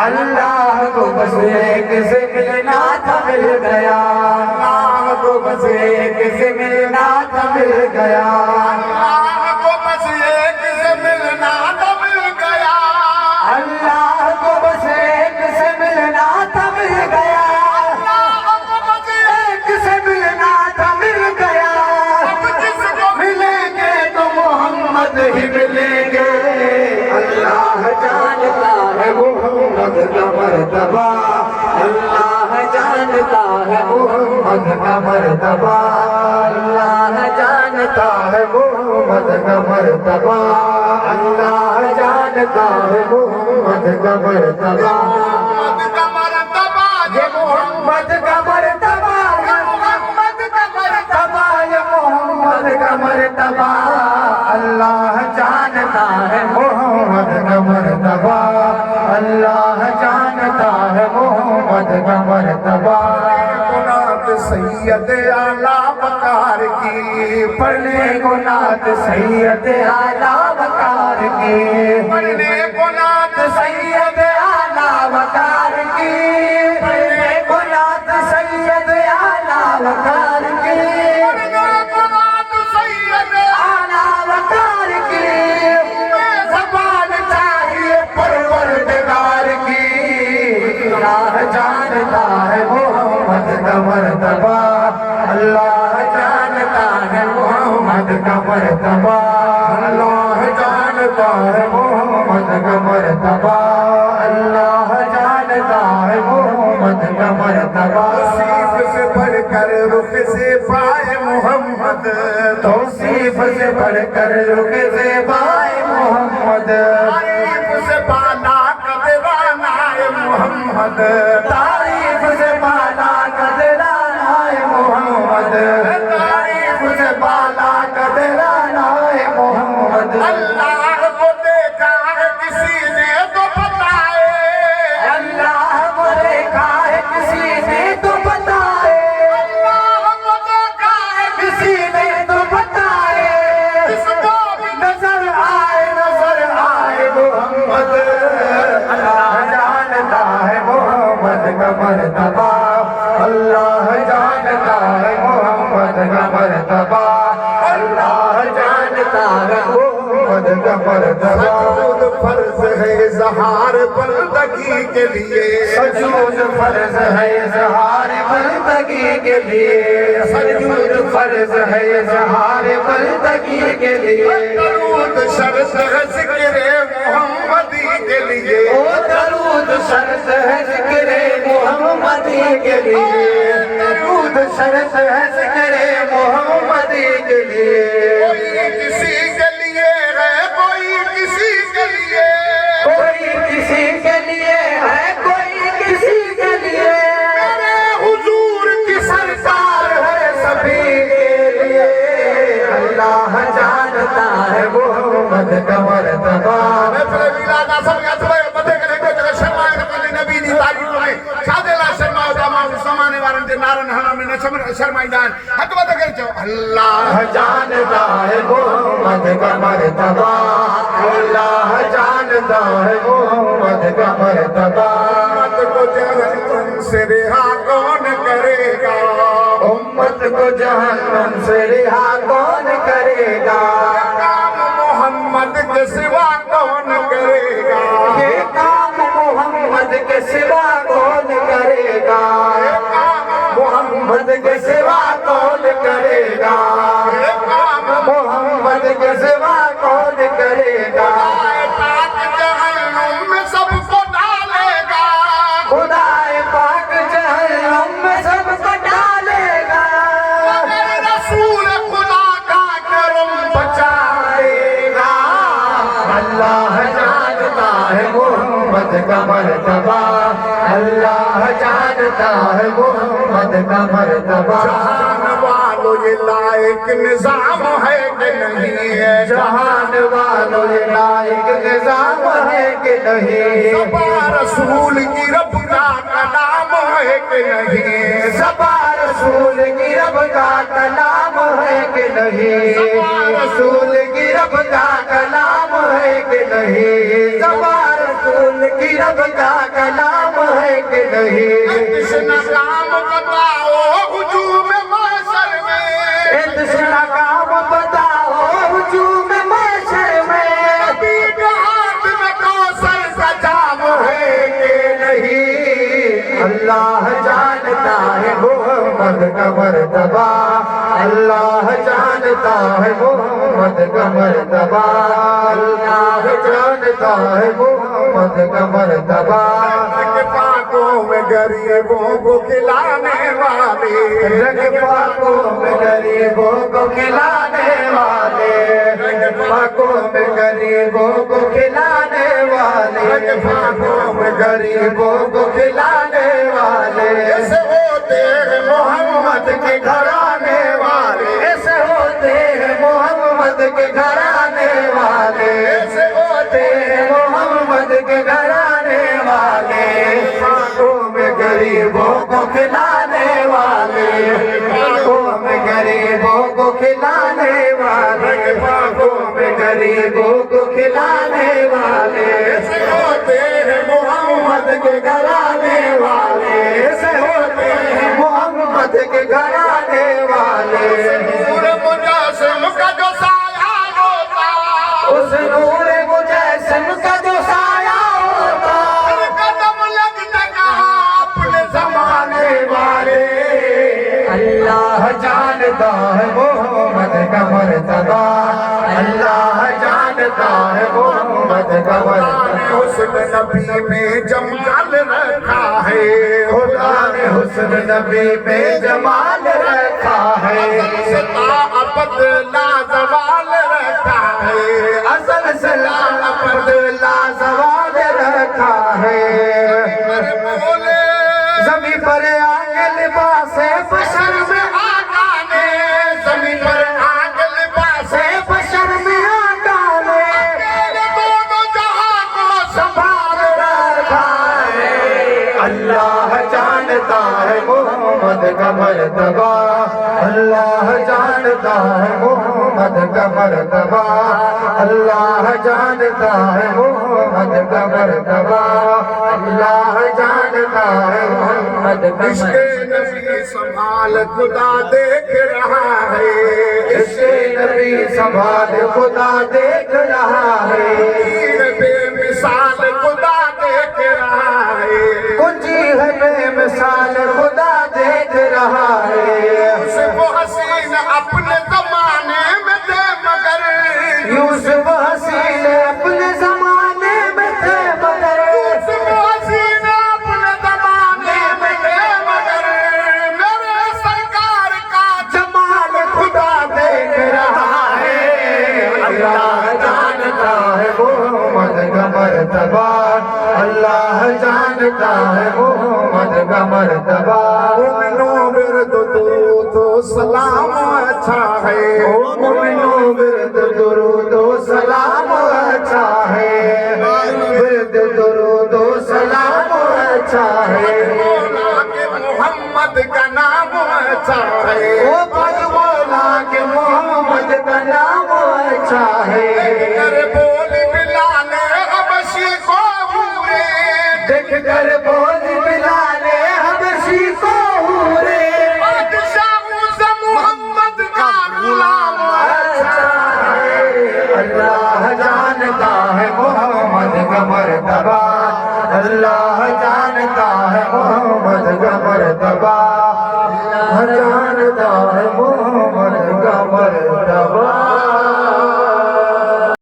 اللہ کو بس ایک سے ملنا تھا مل گیا، اللہ کو بس ایک سے ملنا تھا مل گیا، اللہ کو بس ایک سے ملنا تھا مل گیا، اللہ کو بس ایک سے ملنا تھا مل گیا، اللہ کو بس ایک سے ملنا تھا مل گیا، اب جس کو ملیں گے تو محمد ہی ملیں گے، اللہ جانتا ہے محمد کا مرتبہ، اللہ جانتا ہے محمد کا مرتبہ، اللہ جانتا ہے محمد کا مرتبہ، اللہ جانتا ہے محمد کا مرتبہ، محمد کا مرتبہ یہ محمد کا مرتبہ، محمد کا مرتبہ یہ محمد کا مرتبہ، اللہ جانتا ہے محمد کا مرتبہ، اللہ جانتا ہے محمد کا مرتبہ، گنات سید اعلیٰ وقار کی پڑھنے کو نعت سید اعلیٰ وقار کی، پڑھنے کو نعت سید اعلیٰ وقار کی، پڑھنے کو نعت سید اعلیٰ وقار کی، پڑھنے کو نعت سید اعلیٰ وقار کی، زبان چاہیے پروردگار کی، اللہ جانتا ہے محمد کا مرتبہ، اللہ جانتا ہے محمد کا مرتبہ، اللہ جانتا ہے محمد کا مرتبہ، اللہ جانتا ہے محمد کا مرتبہ، توصیف سے بڑھ کر رخ سے پائے محمد، توصیف سے بڑھ کر رخ سے پائے محمد، تعریف سے بالا قدرانہ محمد، تعریف سے بالا قدرانہ محمد، تعریف سے بالا قدرانہ محمد، اللہ کو دیکھا ہے کسی نے تو بتائے، اللہ کو دیکھا ہے کسی نے تو بتائے، اللہ کو دیکھا ہے کسی نے تو بتائے، کس کو بھی نظر آئے محمد، اللہ جانتا ہے محمد کا مرتبہ، اللہ جانتا ہے محمد کا مرتبہ، اللہ جانتا ہے محمد کا مرتبہ، سجود فرض ہے اظہار بندگی کے لیے، سجود فرض ہے اظہار بندگی کے لیے، سجود فرض ہے اظہار بندگی کے لیے، درود شرط ہے ذکر محمدی کے لیے، او درود شرط ہے ذکر محمدی کے لیے، درود شرط ہے ذکر محمدی کے لیے، کوئی کسی کے لیے ہے کوئی کسی کے لیے، کوئی کسی کے لیے ہے کوئی کسی کے لیے، میرے حضور کی سرکار ہے سبھی کے لیے، اللہ جانتا ہے محمد کا مرتبہ، محفل میلاد اعظم کے اتباع بدے کرے کو جگہ شرمائے رکھنے نبی دی تعریف میں شادے لا شرمائے داماؤ سمانے وارن دے نارن حرام میں شرمائی دان حق بدے کرے چو اللہ جانتا ہے محمد کا مرتبہ، اللہ جانتا ہے محمد کا مرتبہ، امت کو جہنم سے رہا کون کرے گا، امت کو جہنم سے رہا کون کرے گا، کام محمد کے سوا کون کرے گا، یہ کام محمد کے سوا کون کرے گا، محمد کے سوا کون کرے گا، محمد کے سوا کون کرے گا، پاک جہنم میں سب کو ڈالے گا، خدا پاک جہنم میں سب کو ڈالے گا، مگر رسول خدا کا کرم بچائے گا، اللہ جانتا ہے محمد کا مرتبہ، اللہ جانتا ہے محمد کا مرتبہ، جہان والو یہ لائق نظام ہے کہ نہیں ہے، جہان والو یہ لائق نظام ہے کہ نہیں، سبا رسول کی رب کا کلام ہے کہ نہیں، سبا رسول کی رب کا کلام ہے کہ نہیں، رسول کی رب کا کلام ہے کہ نہیں، سبا رسول کی رب کا کلام نہیں تشنہ کام بتاؤ ہجوم معاشر میں تشنہ کام بتاؤ ہجوم معاشر میں نبی کے ہاتھ میں کوثر کا جام ہے کہ نہیں اللہ جانتا ہے محمد کا مرتبہ اللہ جانتا ہے محمد کا مرتبہ اللہ جانتا ہے محمد کا مرتبہ رنگ پاکوں میں غریبوں کو کھلانے والے رنگ پاکوں میں غریبوں کو کھلانے والے رنگ پاکوں میں غریبوں کو کھلانے والے رنگ پاکوں میں غریبوں کو کھلانے والے ایسے ہوتے ہیں محمد کے گھرانے والے ایسے ہوتے ہیں محمد کے گھرانے والے ایسے ہوتے ہیں محمد کے گھرانے والے پاکوں میں غریبوں کو کھلانے والے پاکوں میں غریبوں کو کھلانے والے پاکوں میں غریبوں کو کھلانے والے ایسے ہوتے ہیں محمد کے گھرانے والے ایسے ہوتے ہیں محمد کے گھرانے والے نور مجسم کا جو سایہ ہوتا اس نور مجسم کا جو سایہ ہوتا ہر قدم لگتا کہاں اپنے زمانے والے اللہ جانتا ہے محمد کا مرتبہ اللہ جانتا ہے محمد کا مرتبہ حسن نبی میں جمال رکھا ہے خدا نے حسن نبی میں جمال رکھا ہے سے ابد لا زوال رکھا ہے اصل سے ابد لا زوال رکھا ہے بولے زمین پر آگے لباس بشر میں آقا نے زمین پر آگے لباس بشر میں آقا نے اکیلے دونوں جہاں کو سنبھال رکھا ہے اللہ جانتا ہے محمد کا مرتبہ اللہ جانتا ہے محمد کا مرتبہ اللہ جانتا ہے محمد کا مرتبہ اللہ جانتا ہے محمد کا عشق مرتبہ نبی سنبھال خدا دیکھ رہا ہے عشق نبی سنبھال خدا دیکھ رہا ہے پیر بے مثال خدا دیکھ رہا ہے کنجی ہے بے مثال خدا دیکھ رہا ہے یوسف حسین اپنے زمانے میں تھے مگر یوسف حسین اپنے زمانے میں تھے مگر یوسف حسین اپنے زمانے میں تھے مگر میرے سرکار کا جمال خدا دیکھ رہا ہے اللہ جانتا ہے محمد کا مرتبہ اللہ جانتا ہے محمد کا مرتبہ مومنوں ورد درود و سلام اچھا ہے مومنوں ورد درود و سلام اچھا ہے ورد درود و سلام اچھا ہے مولا کے محمد کا نام اچھا ہے وہ پگ مولا کے محمد کا نام اچھا ہے کر بولی بلال حبشی کو ہورے دیکھ کر بول بلال حبشی کو ہورے بادشاہ سے محمد کا غلام اچھا ہے اللہ جانتا ہے محمد کا مرتبہ اللہ جانتا ہے محمد کا مرتبہ اللہ